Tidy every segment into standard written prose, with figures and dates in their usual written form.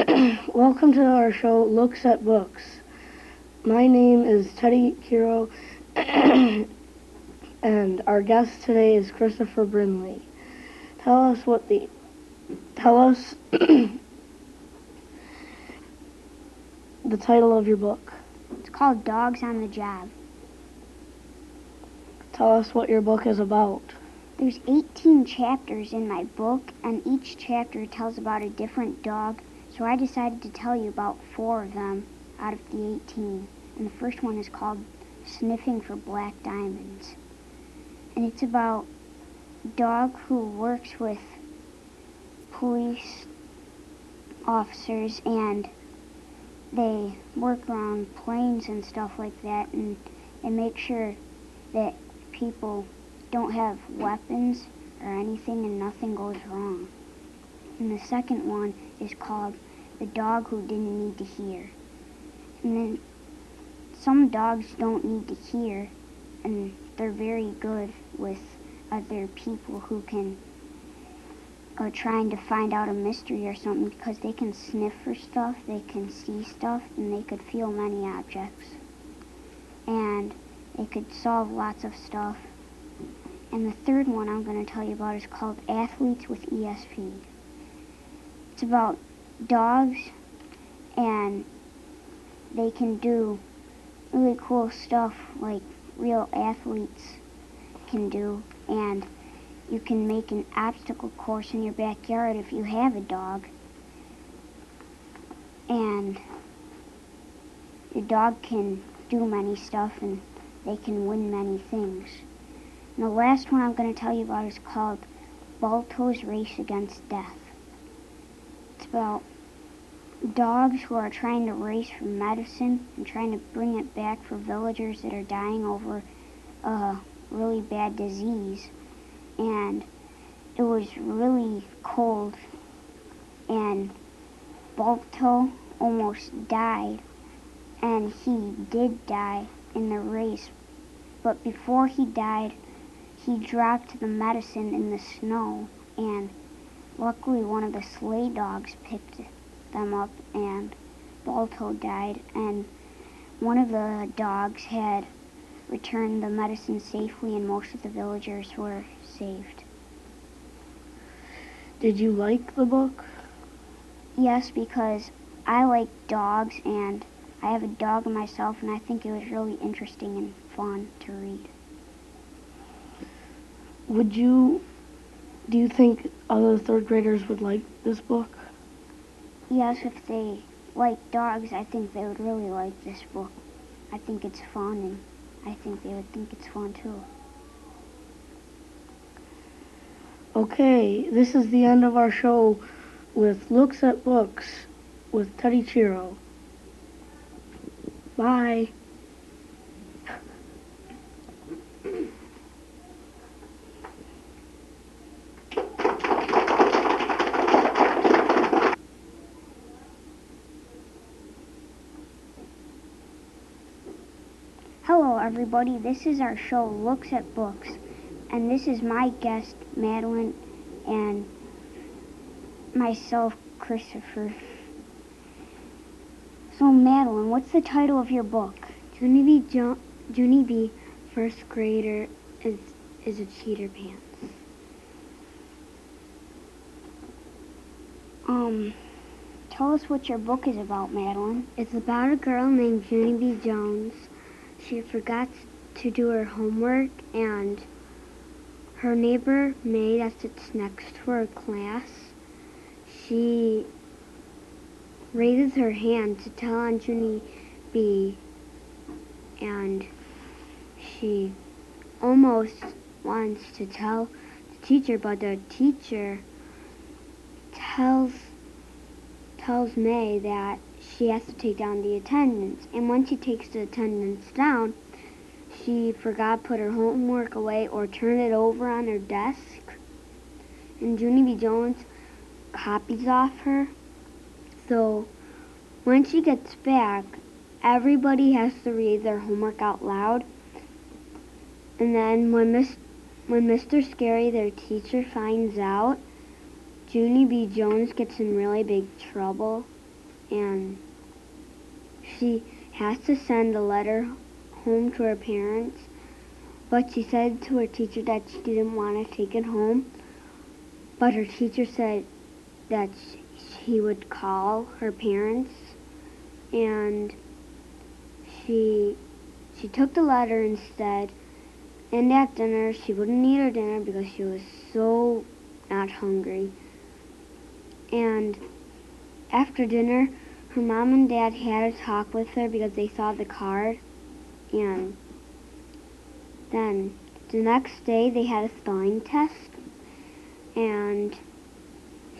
Welcome to our show, Looks at Books. My name is Teddy Kiro, and our guest today is Christopher Brinley. Tell us the title of your book. It's called Dogs on the Job. Tell us what your book is about. There's 18 chapters in my book, and each chapter tells about a different dog, so I decided to tell you about 4 of them out of the 18. And the first one is called Sniffing for Black Diamonds. And it's about a dog who works with police officers, and they work around planes and stuff like that, and they make sure that people don't have weapons or anything and nothing goes wrong. And the second one is called The Dog Who Didn't Need to Hear. And then some dogs don't need to hear, and they're very good with other people who can trying to find out a mystery or something, because they can sniff for stuff, they can see stuff, and they could feel many objects. And they could solve lots of stuff. And the third one I'm going to tell you about is called Athletes with ESP. It's about dogs, and they can do really cool stuff like real athletes can do, and you can make an obstacle course in your backyard if you have a dog, and your dog can do many stuff and they can win many things. And the last one I'm going to tell you about is called Balto's Race Against Death. It's about dogs who are trying to race for medicine and trying to bring it back for villagers that are dying over a really bad disease. And it was really cold, and Balto almost died, and he did die in the race, but before he died, he dropped the medicine in the snow, and luckily one of the sleigh dogs picked them up, and Balto died, and one of the dogs had returned the medicine safely, and most of the villagers were saved. Did you like the book? Yes, because I like dogs, and I have a dog myself, and I think it was really interesting and fun to read. Do you think other third graders would like this book? Yes, if they like dogs, I think they would really like this book. I think it's fun, and I think they would think it's fun too. Okay, this is the end of our show with Looks at Books with Teddy Chiro. Bye. Hello everybody, this is our show Looks at Books, and this is my guest Madeline and myself Christopher. So Madeline, what's the title of your book? Junie B. First grader is a cheater pants. Tell us what your book is about, Madeline. It's about a girl named Junie B. Jones. She forgot to do her homework, and her neighbor May that sits next to her class, she raises her hand to tell on Junie B, and she almost wants to tell the teacher, but the teacher tells May that she has to take down the attendance. And when she takes the attendance down, she forgot to put her homework away or turn it over on her desk. And Junie B. Jones copies off her. So when she gets back, everybody has to read their homework out loud. And then when Mr. Scary, their teacher, finds out, Junie B. Jones gets in really big trouble, and she has to send a letter home to her parents, but she said to her teacher that she didn't want to take it home, but her teacher said that she would call her parents, and she took the letter instead, and at dinner she wouldn't eat her dinner because she was so not hungry. And after dinner, her mom and dad had a talk with her because they saw the card, and then the next day they had a spelling test, and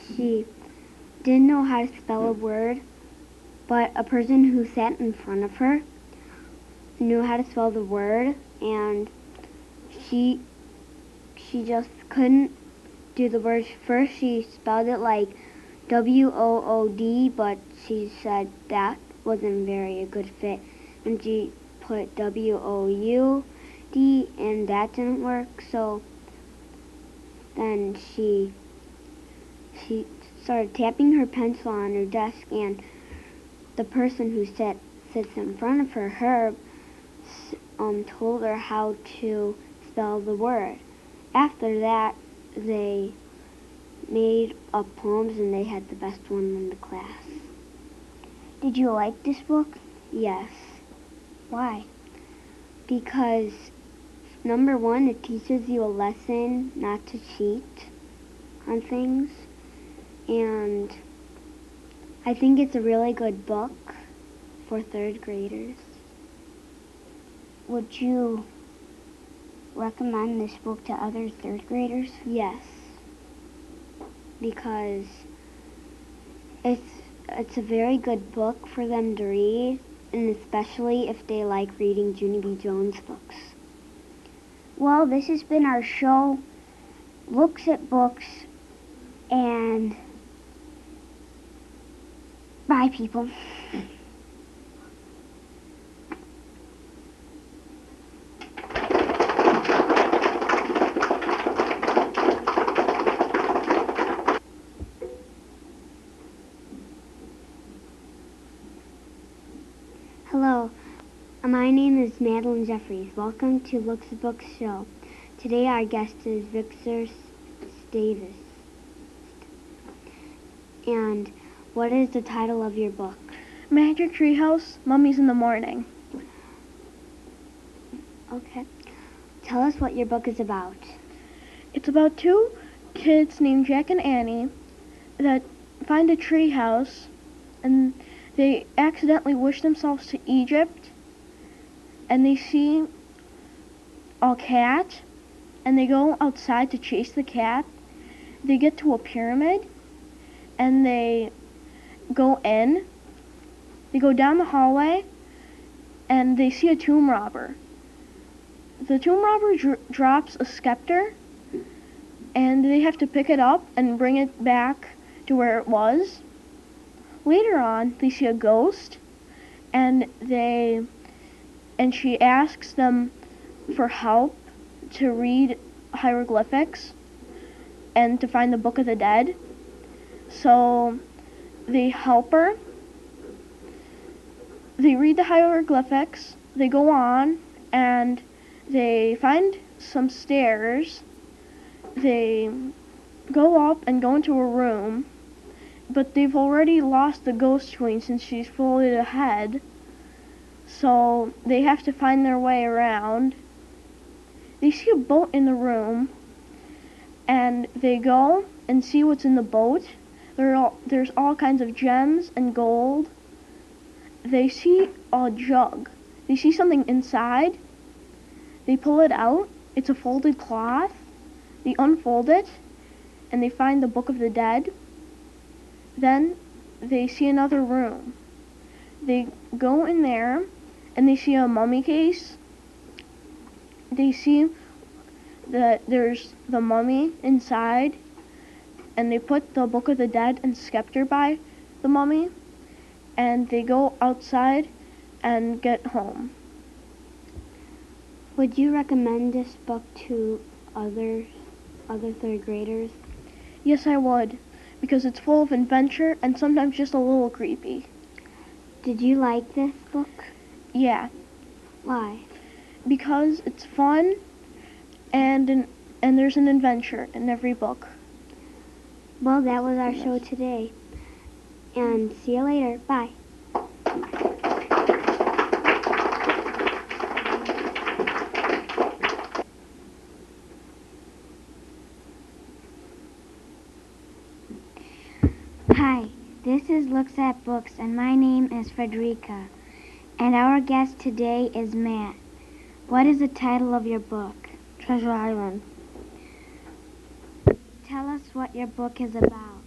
she didn't know how to spell a word, but a person who sat in front of her knew how to spell the word, and she just couldn't do the word. First she spelled it like W-O-O-D, but she said that wasn't very a good fit, and she put W-O-U-D, and that didn't work, so then she started tapping her pencil on her desk, and the person who sits in front of her, Herb, told her how to spell the word. After that, they made up poems, and they had the best one in the class. Did you like this book? Yes. Why? Because, number one, it teaches you a lesson not to cheat on things, and I think it's a really good book for third graders. Would you recommend this book to other third graders? Yes, because it's a very good book for them to read, and especially if they like reading Junie B. Jones books. Well, this has been our show, Looks at Books, and bye, people. Hello, my name is Madeline Jeffries. Welcome to Looks at Books show. Today our guest is Victor Davis. And what is the title of your book? Magic Treehouse, Mummies in the Morning. Okay. Tell us what your book is about. It's about two kids named Jack and Annie that find a treehouse, and they accidentally wish themselves to Egypt, and they see a cat, and they go outside to chase the cat. They get to a pyramid, and they go in. They go down the hallway, and they see a tomb robber. The tomb robber drops a scepter, and they have to pick it up and bring it back to where it was. Later on, they see a ghost, and she asks them for help to read hieroglyphics and to find the Book of the Dead. So they help her. They read the hieroglyphics. They go on, and they find some stairs. They go up and go into a room, but they've already lost the ghost queen since she's floated ahead, so they have to find their way around. They see a boat in the room, and they go and see what's in the boat. There's all kinds of gems and gold. They see a jug. They see something inside. They pull it out. It's a folded cloth. They unfold it, and they find the Book of the Dead. Then they see another room. They go in there, and they see a mummy case. They see that there's the mummy inside, and they put the Book of the Dead and scepter by the mummy, and they go outside and get home. Would you recommend this book to other third graders? Yes, I would, because it's full of adventure and sometimes just a little creepy. Did you like this book? Yeah, Why? because it's fun and there's an adventure in every book. Well, that was our show today. And see you later. Bye. Hi, this is Looks at Books, and my name is Frederica. And our guest today is Matt. What is the title of your book? Treasure Island. Tell us what your book is about.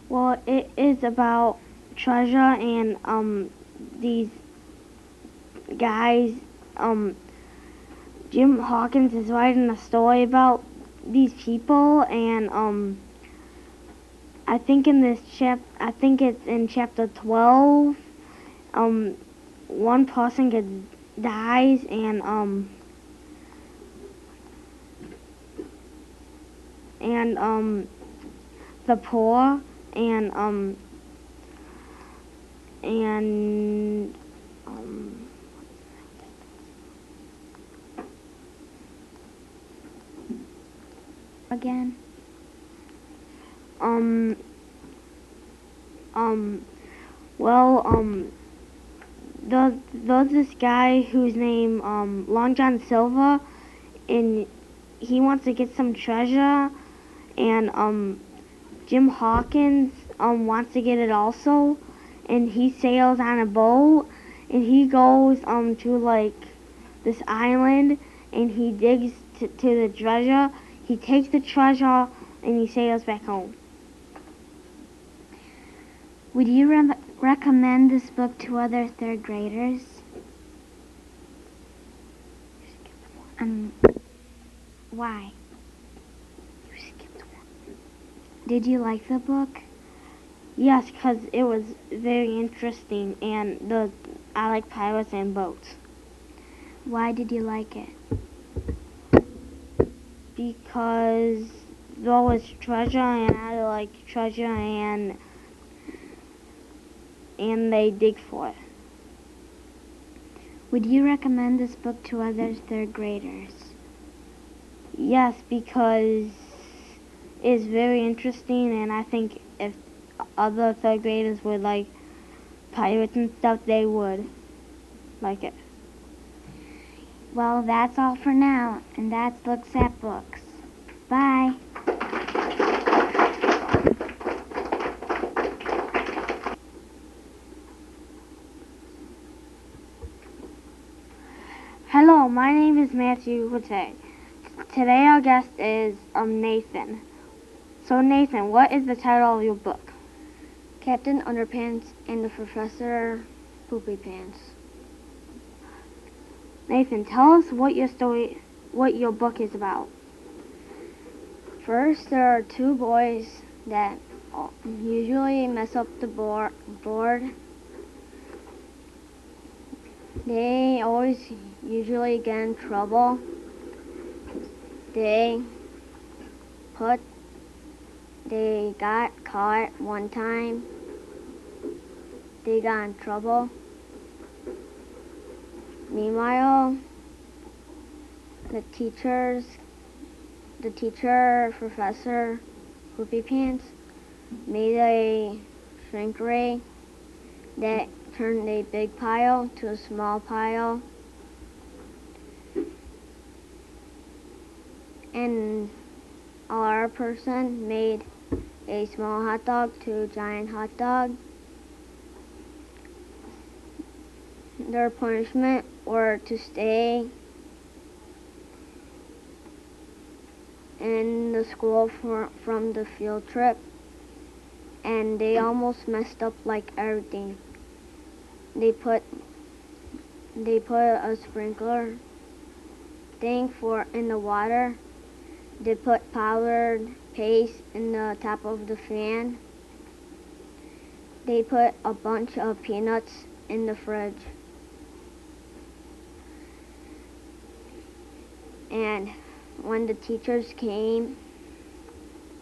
Well, it is about treasure and these guys. Jim Hawkins is writing a story about these people, and I think it's in chapter 12. One person dies, and the poor and Again? well, there's this guy whose name Long John Silver, and he wants to get some treasure, and Jim Hawkins wants to get it also, and he sails on a boat, and he goes to like this island, and he digs to the treasure. He takes the treasure and he sails back home. Would you recommend this book to other third graders? Why? Did you like the book? Yes, because it was very interesting, and I like pirates and boats. Why did you like it? Because there was treasure, and I like treasure, and they dig for it. Would you recommend this book to other third graders? Yes, because it's very interesting, and I think if other third graders would like pirates and stuff, they would like it. Well, that's all for now, and that's Looks at Books. Bye. Hello, my name is Matthew Hutte. Today our guest is Nathan. So Nathan, what is the title of your book? Captain Underpants and the Professor Poopy Pants. Nathan, tell us what your book is about. First, there are two boys that usually mess up the board. They always usually get in trouble. They got caught one time. They got in trouble. Meanwhile, the teacher, Professor Poopy Pants, made a shrink ray that turned a big pile to a small pile. And our person made a small hot dog to a giant hot dog. Their punishment were to stay in the school from the field trip, and they almost messed up like everything. They put a sprinkler thing in the water. They put powdered paste in the top of the fan. They put a bunch of peanuts in the fridge. And when the teachers came,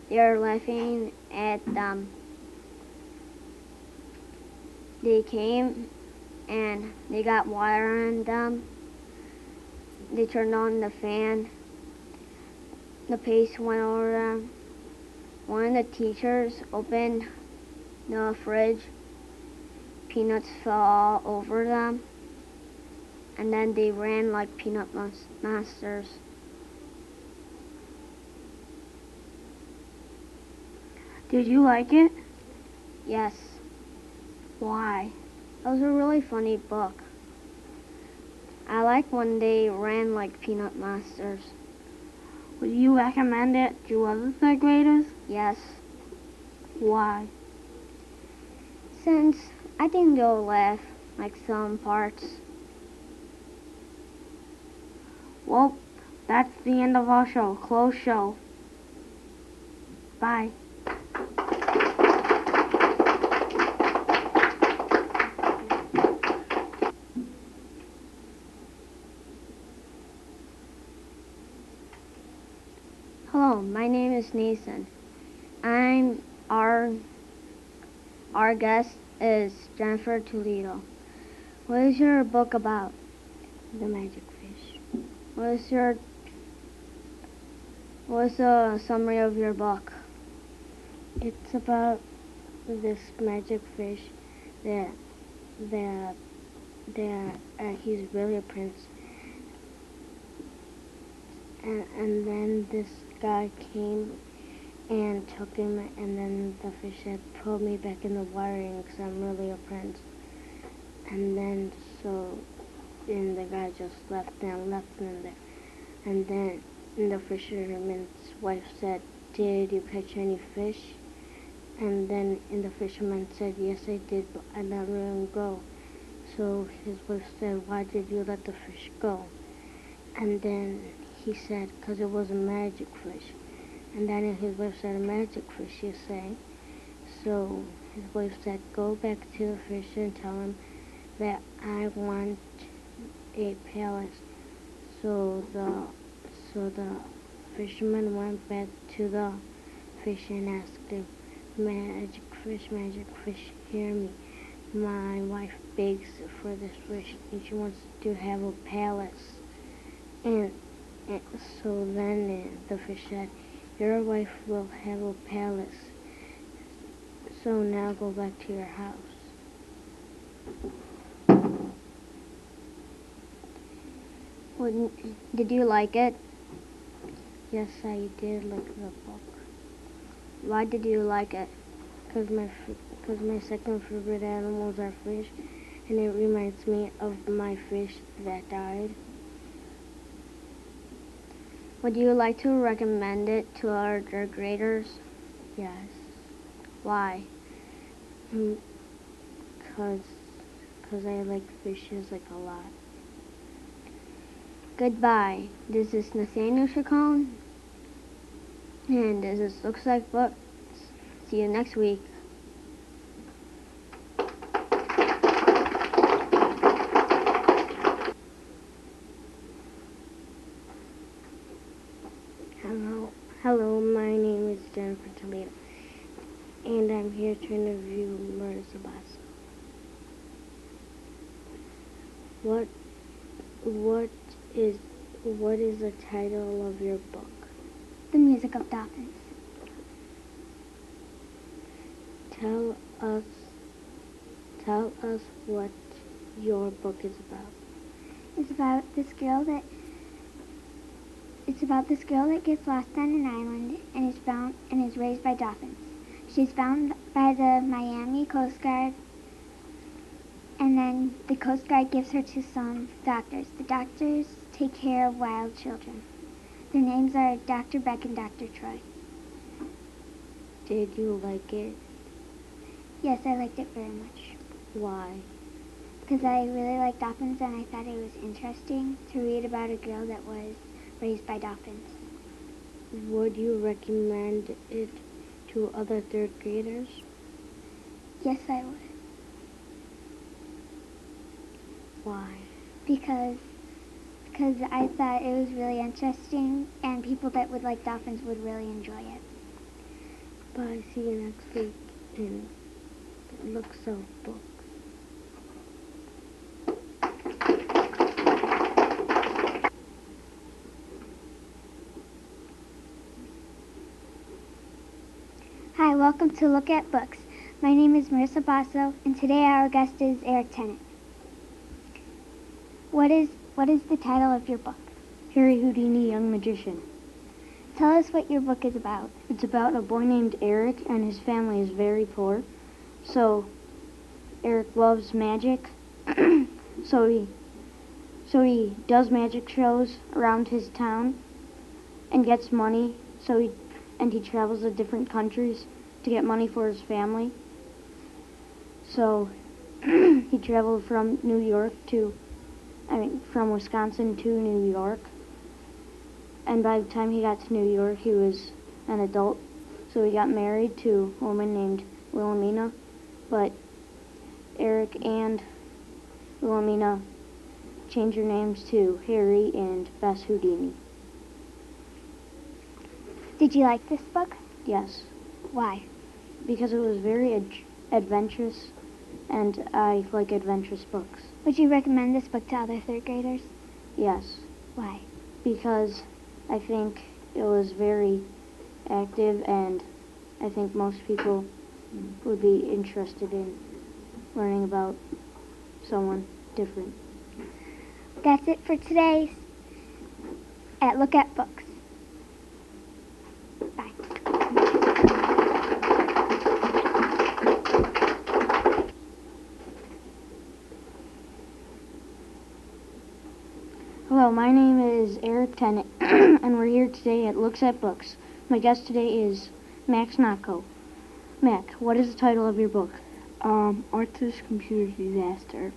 they were laughing at them. they came and they got water on them. They turned on the fan. The paste went over them. One of the teachers opened the fridge. Peanuts fell all over them. And then they ran like peanut monsters. Did you like it? Yes, Why? it was a really funny book. I like when they ran like peanut monsters. Would you recommend it to other third graders? Yes, Why? since I think they'll laugh like some parts. Well, that's the end of our show. Close show. Bye. Hello, my name is Nathan. I'm our guest is Jennifer Toledo. What is your book about? The magic fish. What's the summary of your book? It's about this magic fish that he's really a prince. And then this guy came and took him, and then the fish said, "Put me back in the water because I'm really a prince." And then and the guy just left him there. And then the fisherman's wife said, "Did you catch any fish?" And the fisherman said, "Yes, I did, but I let him go." So his wife said, "Why did you let the fish go?" And then he said, "'Cause it was a magic fish." And then his wife said, "A magic fish, you say?" So his wife said, "Go back to the fish and tell him that I want a palace." So the fisherman went back to the fish and asked him, magic fish, hear me. My wife begs for this fish, and she wants to have a palace." And so then the fish said, "Your wife will have a palace. So now go back to your house." Did you like it? Yes, I did like the book. Why did you like it? Because my second favorite animals are fish, and it reminds me of my fish that died. Would you like to recommend it to our third graders? Yes, Why? because I like fishes like a lot. Goodbye. This is Nathaniel Chacon, and this is Looks Like Books. See you next week. Hello, my name is Jennifer Toledo, and I'm here to interview Murder Sabasso. What is the title of your book? The Music of Dolphins. Tell us what your book is about. It's about this girl that gets lost on an island and is raised by dolphins. She's found by the Miami Coast Guard, and then the Coast Guard gives her to some doctors. The doctors take care of wild children. Their names are Dr. Beck and Dr. Troy. Did you like it? Yes, I liked it very much. Why? Because I really like dolphins, and I thought it was interesting to read about a girl that was raised by dolphins. Would you recommend it to other third graders? Yes, I would. Why? Because I thought it was really interesting, and people that would like dolphins would really enjoy it. Bye. See you next week in Looks Like Books. welcome to Look at Books. My name is Marissa Basso, and today our guest is Eric Tennant. What is the title of your book? Harry Houdini, Young Magician. Tell us what your book is about. It's about a boy named Eric, and his family is very poor. So Eric loves magic. so he does magic shows around his town and gets money. And he travels to different countries to get money for his family. So he traveled from from Wisconsin to New York. And by the time he got to New York, he was an adult. So he got married to a woman named Wilhelmina. But Eric and Wilhelmina changed their names to Harry and Bess Houdini. Did you like this book? Yes, Why? because it was very adventurous, and I like adventurous books. Would you recommend this book to other third graders? Yes, Why? because I think it was very active, and I think most people would be interested in learning about someone different. That's it for today at Look at Books. Bye. Hello, my name is Eric Tennant, and we're here today at Looks at Books. My guest today is Max Notko. Mac, what is the title of your book? Arthur's Computer Disaster.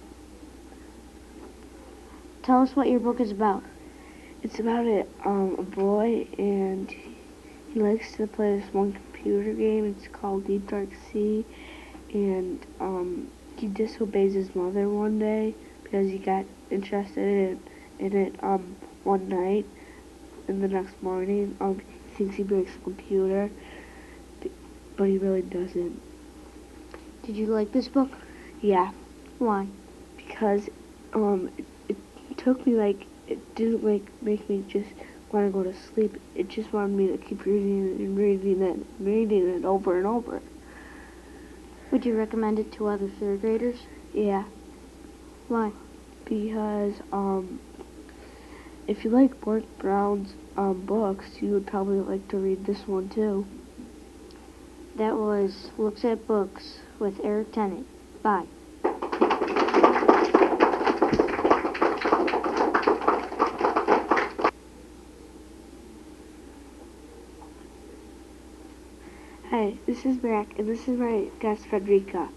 Tell us what your book is about. It's about a boy, and he likes to play this one computer game. It's called Deep Dark Sea, and he disobeys his mother one day because he got interested in it one night, and the next morning he thinks he breaks the computer, but he really doesn't. Did you like this book? Yeah, Why? because it took me it didn't make me just want to go to sleep. It just wanted me to keep reading it and reading it over and over. Would you recommend it to other third graders? Yeah, Why? because if you like Bort Brown's books, you would probably like to read this one too. That was Looks at Books with Eric Tennant. Bye. Hi, this is Mac, and this is my guest Frederica.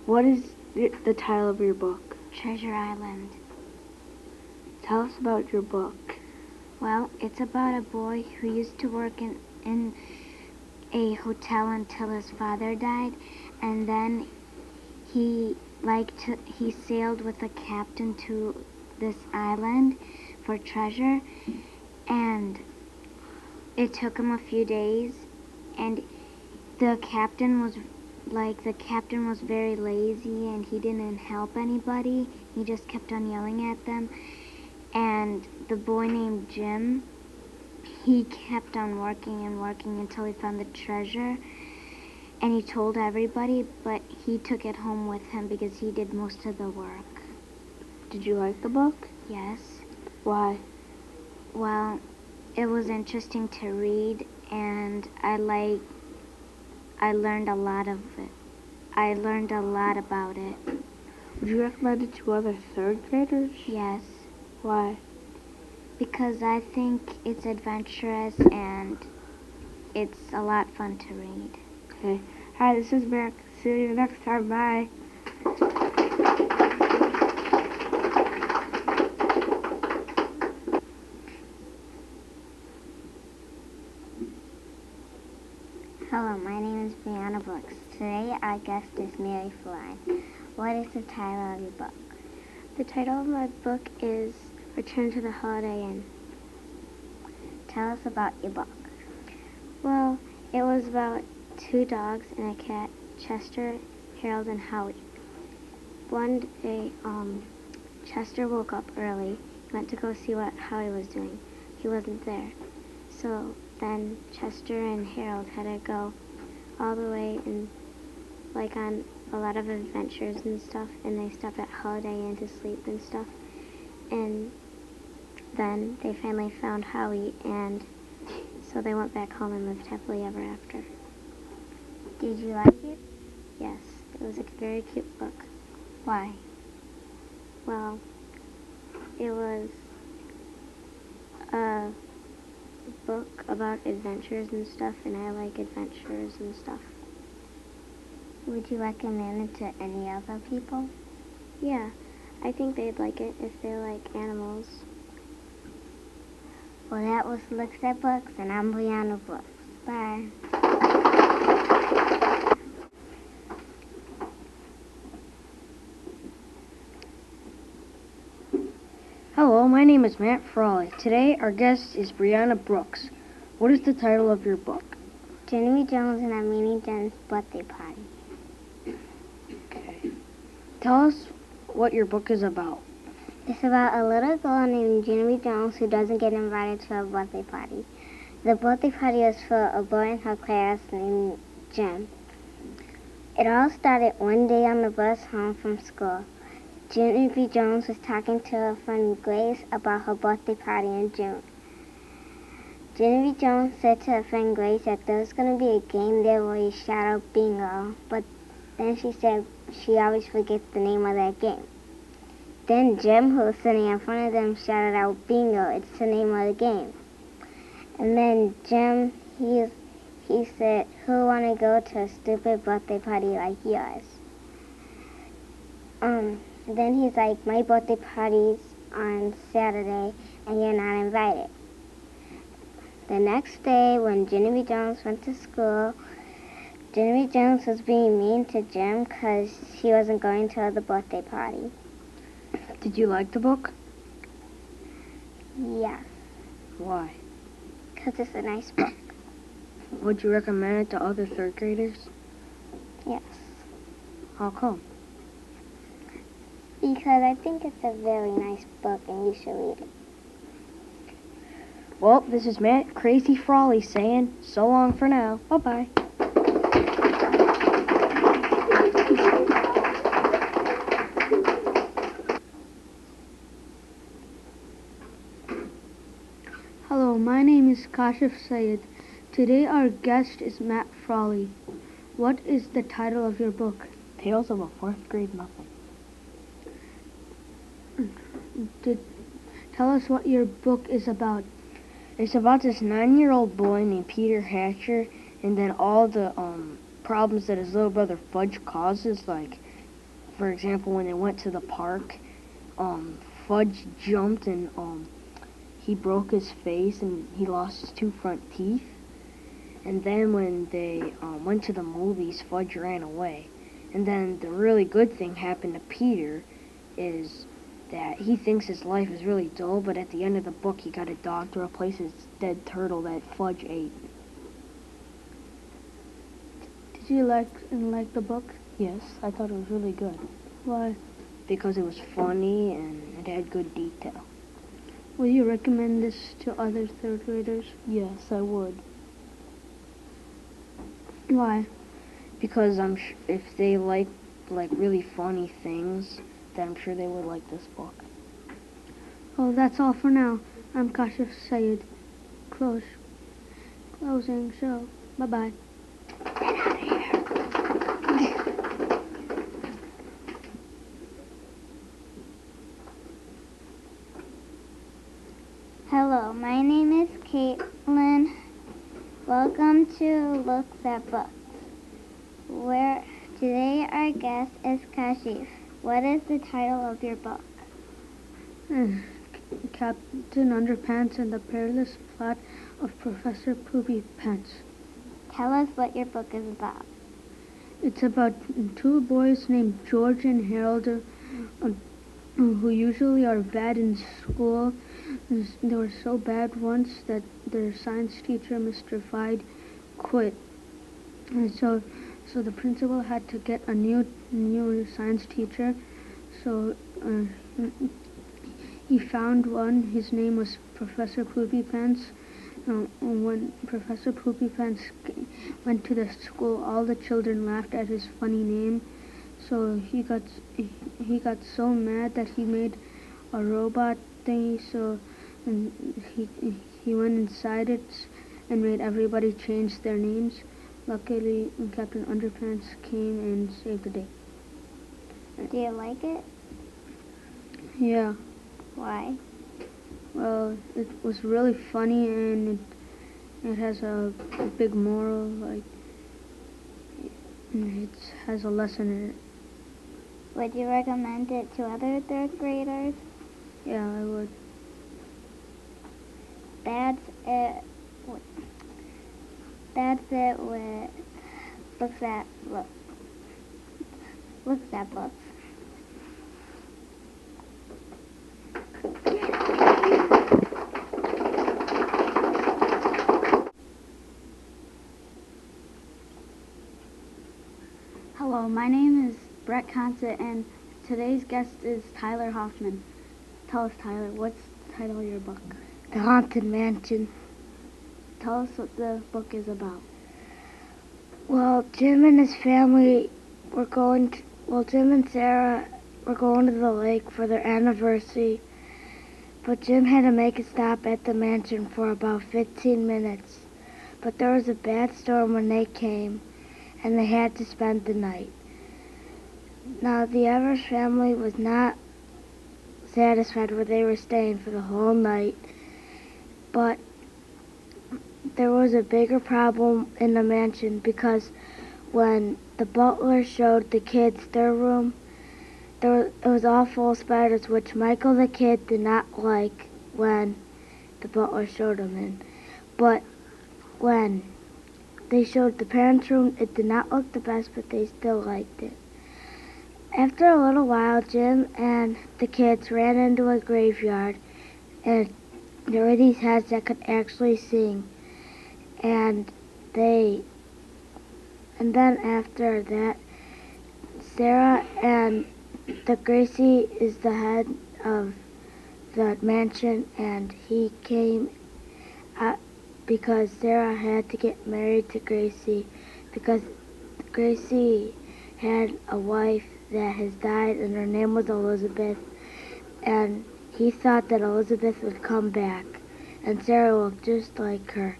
What is the title of your book? Treasure Island. Tell us about your book. Well, it's about a boy who used to work in a hotel until his father died, and then he sailed with a captain to this island for treasure, and it took him a few days, and the captain was very lazy, and he didn't help anybody. He just kept on yelling at them. And the boy named Jim, he kept on working and working until he found the treasure. And he told everybody, but he took it home with him because he did most of the work. Did you like the book? Yes. Why? Well, it was interesting to read, and I learned a lot of it. I learned a lot about it. Would you recommend it to other third graders? Yes. Why? Because I think it's adventurous and it's a lot fun to read. Okay. Hi, this is Mac. See you next time. Bye. Hello, my name is Brianna Brooks. Today our guest is Mary Fly. What is the title of your book? The title of my book is Return to the Holiday Inn. Tell us about your book. Well, it was about two dogs and a cat, Chester, Harold, and Howie. One day, Chester woke up early, went to go see what Howie was doing. He wasn't there. So then Chester and Harold had to go all the way and like on a lot of adventures and stuff, and they stopped at Holiday Inn to sleep and stuff. And then they finally found Howie, and so they went back home and lived happily ever after. Did you like it? Yes, it was a very cute book. Why? Well, it was a book about adventures and stuff, and I like adventures and stuff. Would you recommend it to any other people? Yeah, I think they'd like it if they like animals. Well, that was Looks at Books, and I'm Brianna Brooks. Bye. Hello, my name is Matt Frawley. Today our guest is Brianna Brooks. What is the title of your book? Jenny Jones and Armini Jen's Birthday Party. Okay. Tell us what your book is about. It's about a little girl named Jenny Jones who doesn't get invited to a birthday party. The birthday party is for a boy in her class named Jim. It all started one day on the bus home from school. Jenny B. Jones was talking to her friend Grace about her birthday party in June. Jenny B. Jones said to her friend Grace that there was going to be a game there where you shout out bingo, but then she said she always forgets the name of that game. Then Jim, who was sitting in front of them, shouted out bingo, it's the name of the game. And then Jim, he said, who want to go to a stupid birthday party like yours? Then he's like, my birthday party's on Saturday and you're not invited. The next day, when Jenny B. Jones went to school, Jenny B. Jones was being mean to Jim because he wasn't going to the birthday party. Did you like the book? Yeah, Why? because it's a nice book. Would you recommend it to other third graders? Yes, How come? because I think it's a very nice book and you should read it. Well, this is Matt Crazy Frawley saying so long for now. Bye-bye. Hello, my name is Kashif Sayed. Today our guest is Matt Frawley. What is the title of your book? Tales of a Fourth Grade Muffin. Tell us what your book is about. It's about this 9-year-old boy named Peter Hatcher, and then all the problems that his little brother Fudge causes. Like, for example, when they went to the park, Fudge jumped and he broke his face and he lost his 2 front teeth. And then when they went to the movies, Fudge ran away. And then the really good thing happened to Peter is that he thinks his life is really dull, but at the end of the book he got a dog to replace his dead turtle that Fudge ate. Did you like the book? Yes, I thought it was really good. Why? Because it was funny and it had good detail. Will you recommend this to other third graders? Yes, I would. Why? Because if they like really funny things, then I'm sure they would like this book. Oh, that's all for now. I'm Kashif Sayed. Closing show. Bye-bye. Hello, my name is Caitlin. Welcome to Looks at Books. Today our guest is Kashif. What is the title of your book? Captain Underpants and the Perilous Plot of Professor Poopy Pants. Tell us what your book is about. It's about 2 boys named George and Harold who usually are bad in school. They were so bad once that their science teacher, Mr. Fide, quit. And so the principal had to get a new science teacher. So he found one. His name was Professor Poopy Pants, when Professor Poopy Pants went to the school, all the children laughed at his funny name. So he got so mad that he made a robot thingy. So and he went inside it and made everybody change their names. Luckily, Captain Underpants came and saved the day. Do you like it? Yeah. Why? Well, it was really funny and it has a big moral, like it has a lesson in it. Would you recommend it to other third graders? Yeah, I would. That's it. That's it with looks at books. Hello, my name is Brett Consett, and today's guest is Tyler Hoffman. Tell us, Tyler, what's the title of your book? The Haunted Mansion. Tell us what the book is about. Well, Jim and his family Jim and Sarah were going to the lake for their anniversary, but Jim had to make a stop at the mansion for about 15 minutes. But there was a bad storm when they came, and they had to spend the night. Now, the Evers family was not satisfied where they were staying for the whole night, but there was a bigger problem in the mansion because when the butler showed the kids their room, it was all full of spiders, which Michael the kid did not like when the butler showed him in. But when they showed the parents' room, it did not look the best, but they still liked it. After a little while, Jim and the kids ran into a graveyard, and there were these heads that could actually sing. And then after that, Sarah and the Gracie is the head of the mansion, and he came because Sarah had to get married to Gracie because Gracie had a wife that has died, and her name was Elizabeth, and he thought that Elizabeth would come back, and Sarah looked just like her.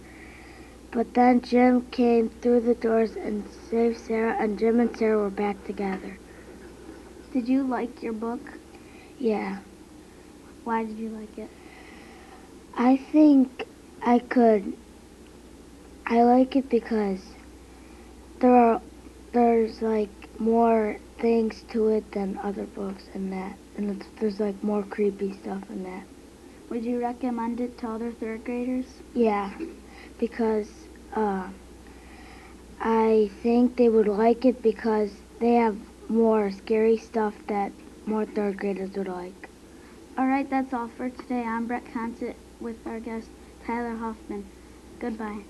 But then Jim came through the doors and saved Sarah, and Jim and Sarah were back together. Did you like your book? Yeah. Why did you like it? I think I like it because there's like more things to it than other books and that. And there's like more creepy stuff in that. Would you recommend it to other third graders? Yeah, because I think they would like it because they have more scary stuff that more third graders would like. All right, that's all for today. I'm Brett Consett with our guest, Tyler Hoffman. Goodbye.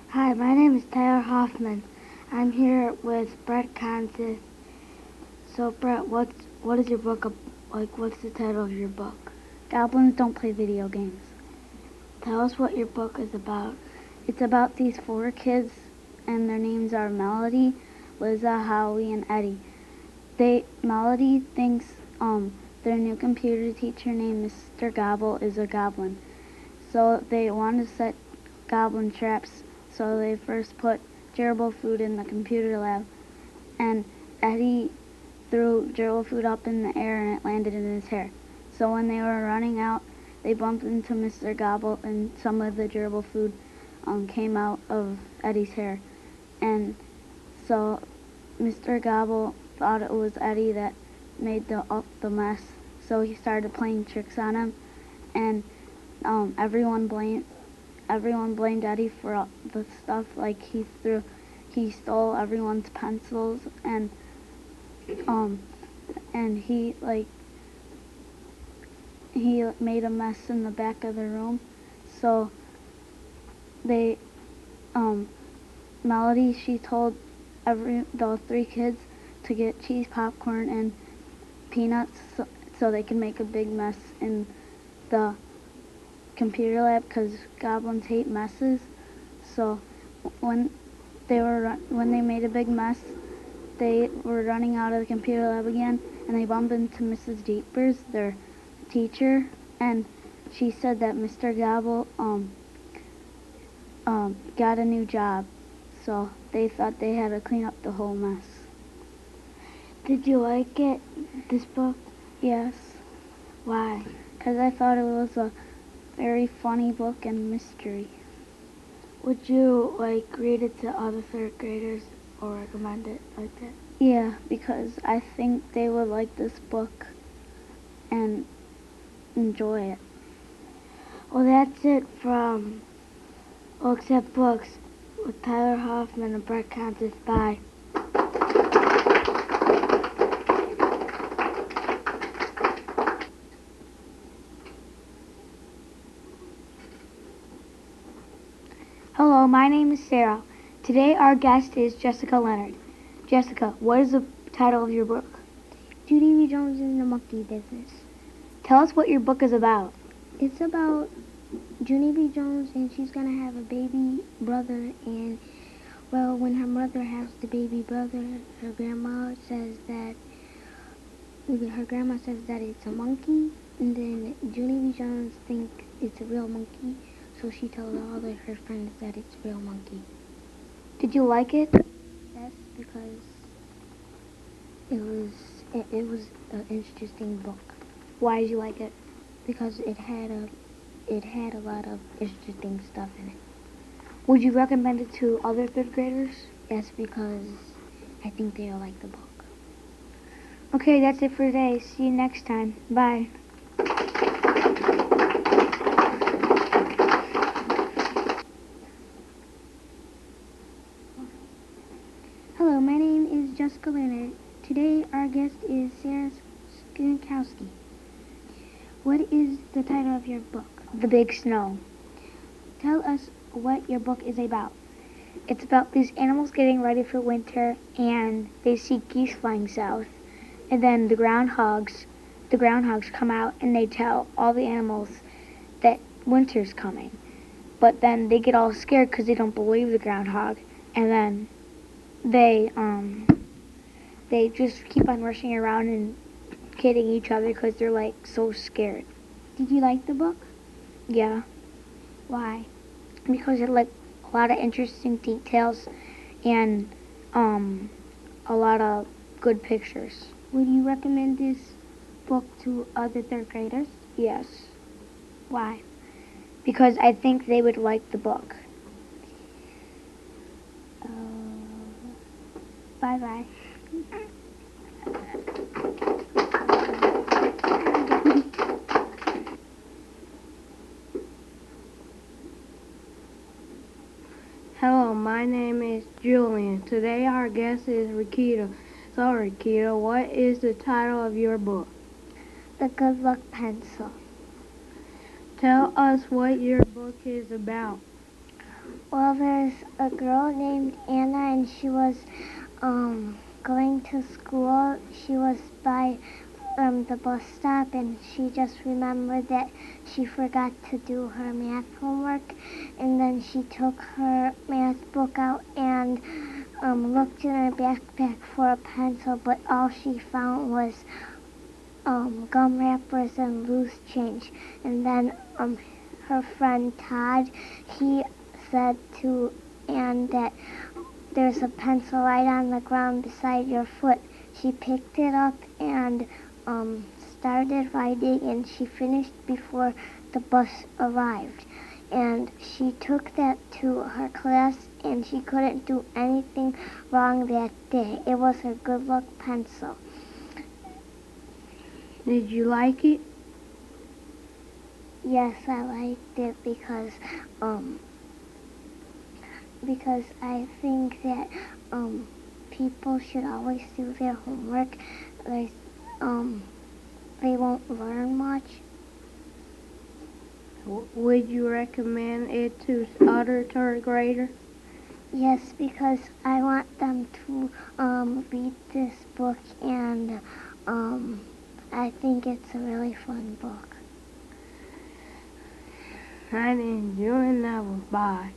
Hi, my name is Tyler Hoffman. I'm here with Brett Consett. So, Brett, what is your book like? What's the title of your book? Goblins don't play video games. Tell us what your book is about. It's about these 4 kids, and their names are Melody, Liza, Howie, and Eddie. Melody thinks their new computer teacher named Mr. Gobble is a goblin. So they want to set goblin traps. So they first put gerbil food in the computer lab, and Eddie threw gerbil food up in the air and it landed in his hair. So when they were running out, they bumped into Mr. Gobble, and some of the gerbil food came out of Eddie's hair. And so Mr. Gobble thought it was Eddie that made the mess. So he started playing tricks on him, and everyone blamed Eddie for all the stuff. Like he stole everyone's pencils, and he made a mess in the back of the room. So Melody, she told the 3 kids to get cheese, popcorn, and peanuts so they can make a big mess in the computer lab because goblins hate messes. So when when they made a big mess, they were running out of the computer lab again, and they bumped into Mrs. Jeepers, their teacher, and she said that Mr. Gobble got a new job, so they thought they had to clean up the whole mess. Did you like it, this book? Yes. Why? Because I thought it was a very funny book and mystery. Would you read it to other third graders or recommend it like that? Yeah, because I think they would like this book and enjoy it. Well, that's it from Books at Books with Tyler Hoffman and Brett Contis. Bye. Hello, my name is Sarah. Today our guest is Jessica Leonard. Jessica, what is the title of your book? Judy B. Jones in the monkey business. Tell us what your book is about. It's about Judy B. Jones, and she's going to have a baby brother, and, well, when her mother has the baby brother, her grandma says that it's a monkey, and then Judy B. Jones thinks it's a real monkey, so she tells all of her friends that it's a real monkey. Did you like it? Yes, because it was an interesting book. Why did you like it? Because it had a lot of interesting stuff in it. Would you recommend it to other third graders? Yes, because I think they'll like the book. Okay, that's it for today. See you next time. Bye. Hello, my name is Jessica Leonard. Today our guest is Sarah Skinkowski. What is the title of your book? The Big Snow. Tell us what your book is about. It's about these animals getting ready for winter, and they see geese flying south. And then the groundhogs come out and they tell all the animals that winter's coming. But then they get all scared because they don't believe the groundhog, and then they just keep on rushing around and kidding each other because they're so scared. Did you like the book? Yeah. Why? Because it a lot of interesting details and a lot of good pictures. Would you recommend this book to other third graders? Yes. Why? Because I think they would like the book. Bye-bye. Hello, my name is Julian. Today our guest is Rakita. So Rakita, what is the title of your book? The Good Luck Pencil. Tell us what your book is about. Well, there's a girl named Anna, and she was going to school. She was by the bus stop, and she just remembered that she forgot to do her math homework, and then she took her math book out and looked in her backpack for a pencil, but all she found was gum wrappers and loose change. And then her friend Todd, he said to Anne that there's a pencil right on the ground beside your foot. She picked it up and started writing, and she finished before the bus arrived. And she took that to her class, and she couldn't do anything wrong that day. It was her good luck pencil. Did you like it? Yes, I liked it because I think that people should always do their homework. They won't learn much. Would you recommend it to other third graders? Yes, because I want them to read this book, and I think it's a really fun book. I'm enjoying that. Bye.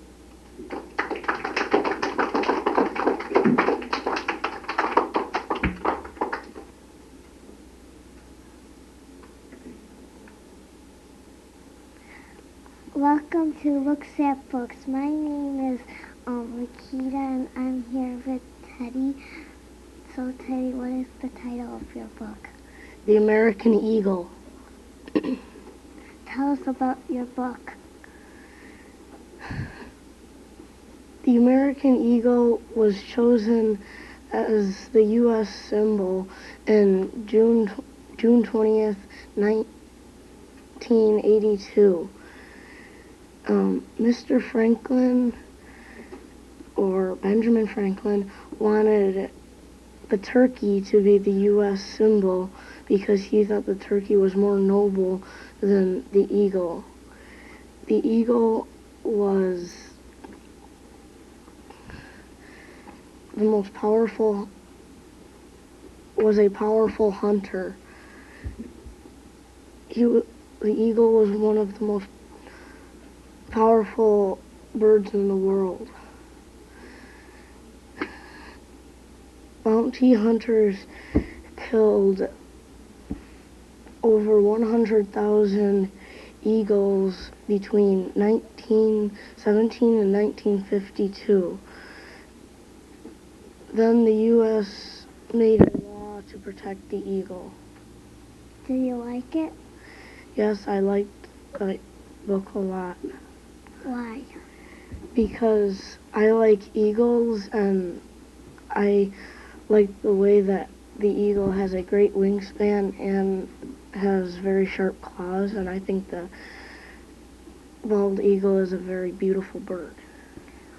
Welcome to Looks at Books. My name is Rakita, and I'm here with Teddy. So, Teddy, what is the title of your book? The American Eagle. Tell us about your book. The American Eagle was chosen as the U.S. symbol in June 20th, 1982. Mr. Franklin, or Benjamin Franklin, wanted the turkey to be the U.S. symbol because he thought the turkey was more noble than the eagle. The eagle was a powerful hunter. The eagle was one of the most powerful birds in the world. Bounty hunters killed over 100,000 eagles between 1917 and 1952. Then the U.S. made a law to protect the eagle. Do you like it? Yes, I liked the book a lot. Why? Because I like eagles, and I like the way that the eagle has a great wingspan and has very sharp claws, and I think the bald eagle is a very beautiful bird.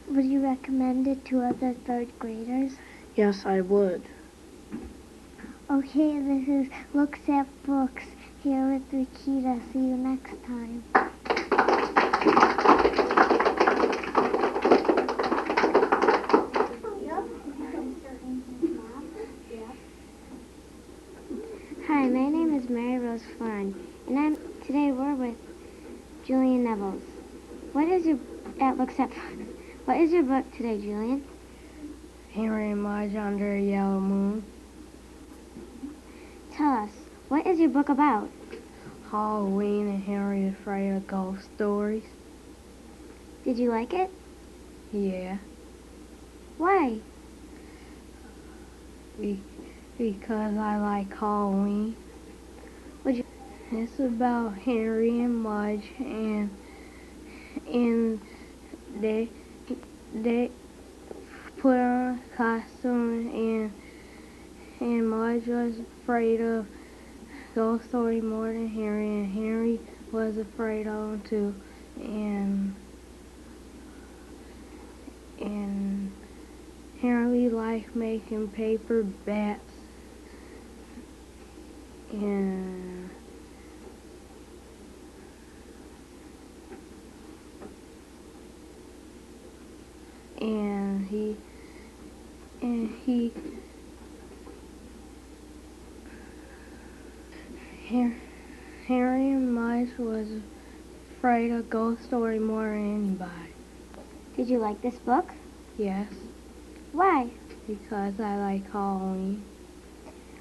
Would you recommend it to other third graders? Yes, I would. Okay, this is Looks at Books here with Rikita. See you next time. Hi, my name is Mary Rose Flan, and today we're with Julian Nevels. What is your book today, Julian? Henry and Mudge Under a Yellow Moon. Tell us, what is your book about? Halloween and Henry is Afraid of Ghost Stories. Did you like it? Yeah. Why? Because I like Halloween. It's about Henry and Mudge, and they put on a costume, and Mudge was afraid of ghost story more than Henry, and Henry was afraid of them too, and Henry liked making paper bats, and Harry and Mudge was afraid of ghost story more than anybody. Did you like this book? Yes, Why? because I like Halloween.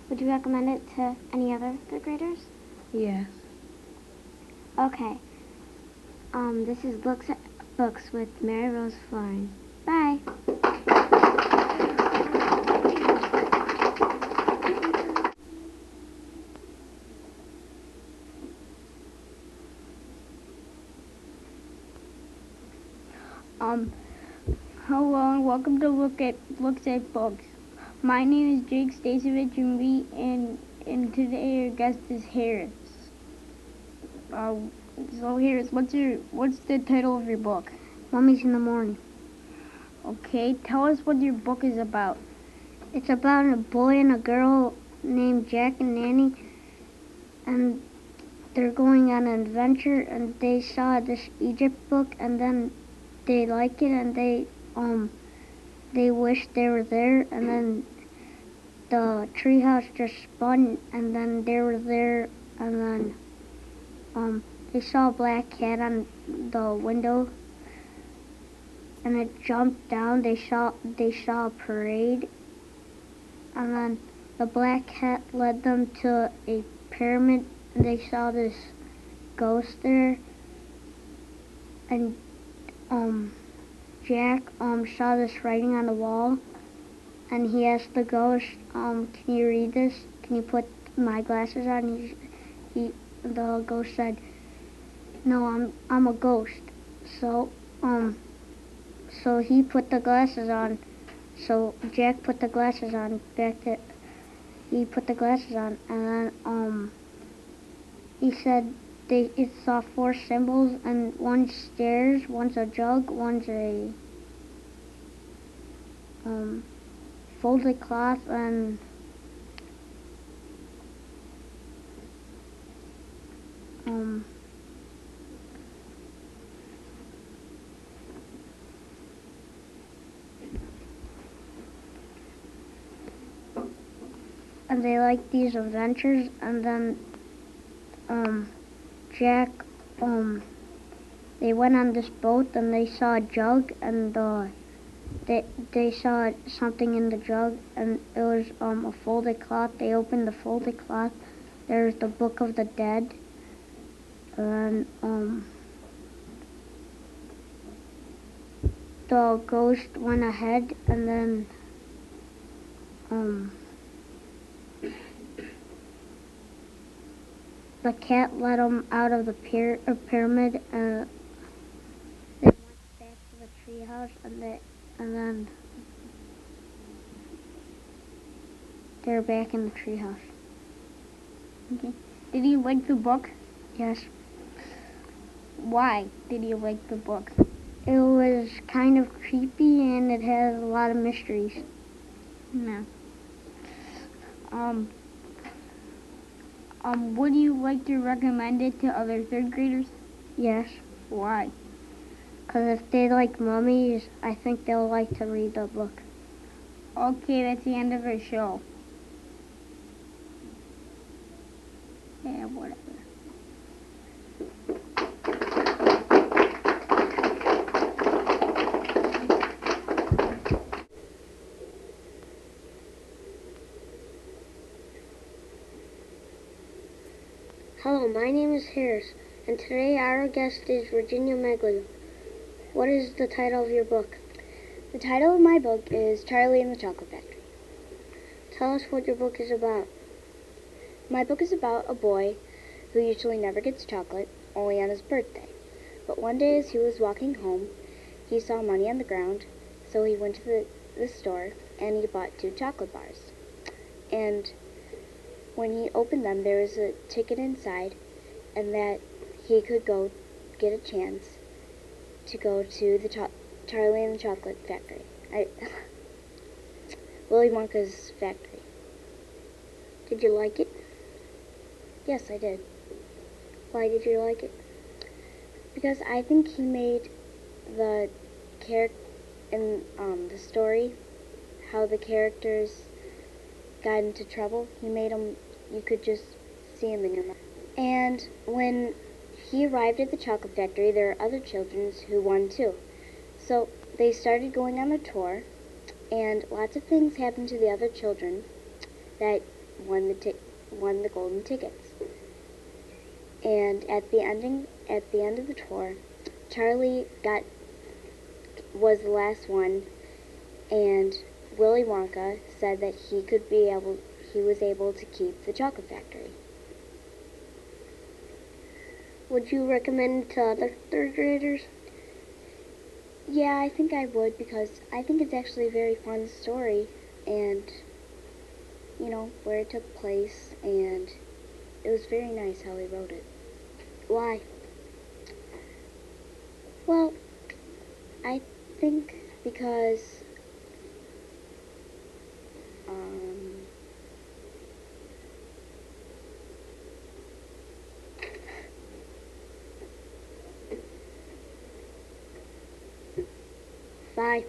Would you recommend it to any other third graders? Yes. Okay. This is Looks at Books with Mary Rose Florence. Bye. Hello and welcome to Looks at Books. My name is Jake Stasevich, and today our guest is Harris. So Harris, what's the title of your book? Mummies in the Morning. Okay, tell us what your book is about. It's about a boy and a girl named Jack and Nanny, and they're going on an adventure, and they saw this Egypt book, and then they like it, and they they wished they were there, and then the treehouse just spun, and then they were there, and then they saw a black cat on the window, and it jumped down. They saw a parade, and then the black cat led them to a pyramid, and they saw this ghost there, and Jack saw this writing on the wall, and he asked the ghost, can you read this? Can you put my glasses on? The ghost said, no, I'm a ghost. So he put the glasses on. So Jack put the glasses on. He put the glasses on, and then he said it saw 4 symbols, and one's stairs, one's a jug, one's a folded cloth, and and they liked these adventures, and then Jack, they went on this boat, and they saw a jug, and they saw something in the jug, and it was a folded cloth. They opened the folded cloth. There's the Book of the Dead, and the ghost went ahead, and then the cat led them out of the pyramid, and they went back to the treehouse, and then they're back in the treehouse. Okay. Did you like the book? Yes. Why did you like the book? It was kind of creepy, and it has a lot of mysteries. No. Would you like to recommend it to other 3rd graders? Yes. Why? Because if they like mummies, I think they'll like to read the book. Okay, that's the end of our show. Yeah, whatever. Hello, my name is Harris, and today our guest is Virginia Megley. What is the title of your book? The title of my book is Charlie and the Chocolate Factory. Tell us what your book is about. My book is about a boy who usually never gets chocolate, only on his birthday. But one day as he was walking home, he saw money on the ground, so he went to the store and he bought 2 chocolate bars. And when he opened them, there was a ticket inside, and that he could go get a chance to go to the Charlie and the Chocolate Factory. Willy Wonka's factory. Did you like it? Yes, I did. Why did you like it? Because I think he made the character in the story, how the characters got into trouble. He made them, you could just see him in your mind. And when he arrived at the chocolate factory, there were other children who won too. So they started going on a tour, and lots of things happened to the other children that won the golden tickets. And at the end of the tour, Charlie was the last one, and Willy Wonka said that he was able to keep the chocolate factory. Would you recommend it to other 3rd graders? Yeah, I think I would, because I think it's actually a very fun story, and where it took place, and it was very nice how he wrote it. Why? Well, I think because Bye.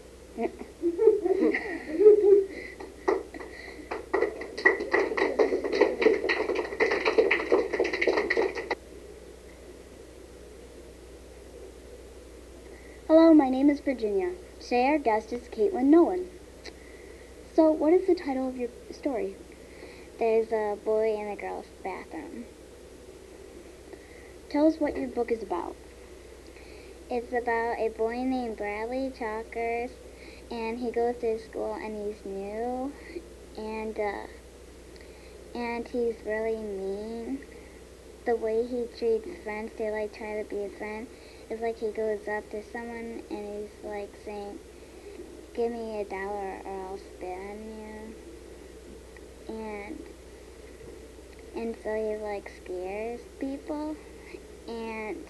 Hello, my name is Virginia. Today our guest is Caitlin Nolan. So, what is the title of your story? There's a boy in a girl's bathroom. Tell us what your book is about. It's about a boy named Bradley Chalkers, and he goes to school and he's new, and he's really mean. The way he treats friends to like try to be a friend is like he goes up to someone and he's like saying, "Give me $1 or I'll spit on you." And so he like scares people, and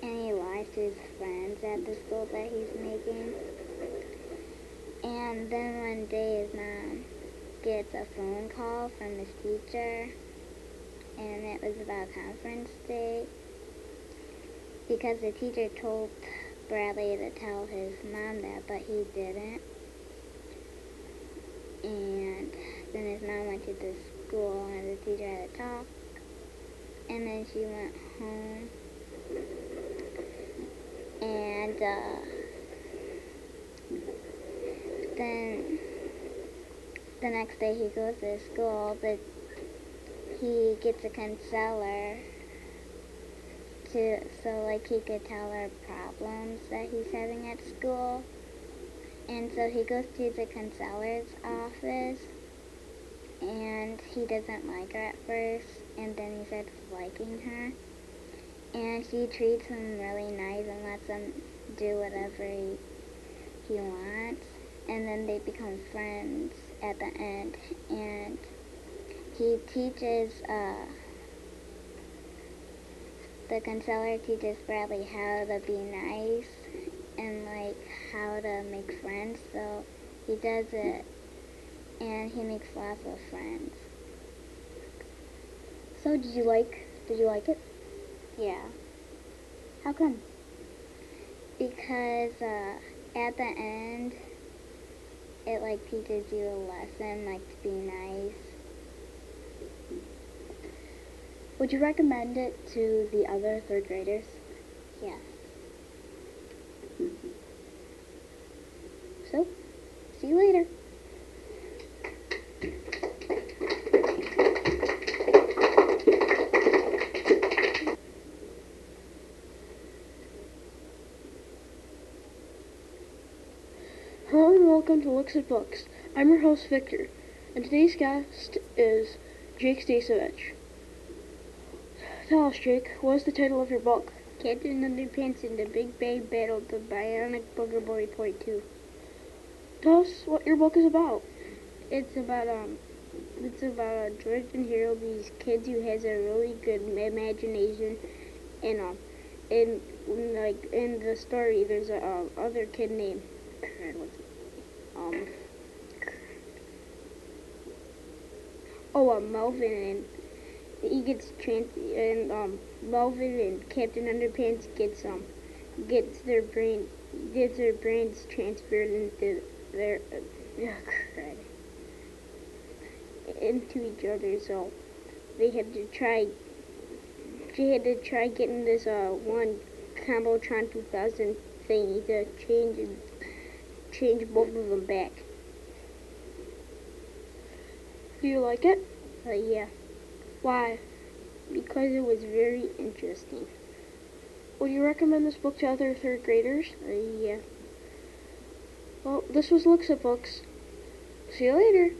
he lies to his friends at the school that he's making. And then one day his mom gets a phone call from his teacher, and it was about conference day, because the teacher told Bradley to tell his mom that, but he didn't. And then his mom went to the school and the teacher had a talk, and then she went home. And then the next day he goes to school, but he gets a counselor so like he could tell her problems that he's having at school. And so he goes to the counselor's office, and he doesn't like her at first, and then he starts liking her. And she treats him really nice and lets him do whatever he wants. And then they become friends at the end. And he teaches, the counselor teaches Bradley how to be nice and like how to make friends. So he does it, and he makes lots of friends. So, did you like it? Yeah. How come? Because at the end, it like teaches you a lesson, like to be nice. Would you recommend it to the other third graders? Yes. So, see you later. Hello and welcome to Looks at Books. I'm your host, Victor, and today's guest is Jake Stasevich. Tell us, Jake, what is the title of your book? Captain Underpants and the Big Bang Battle, the Bionic Booger Boy Part 2. Tell us what your book is about. It's about George and Harold, these kids who has a really good imagination, and in the story there's a other kid named Melvin, and he gets Melvin and Captain Underpants gets their brains transferred into their into each other, so they had to try getting this one Combotron 2000 thingy to change both of them back. Do you like it? Yeah. Why? Because it was very interesting. Would you recommend this book to other third graders? Yeah. Well, this was Looks at Books. See you later.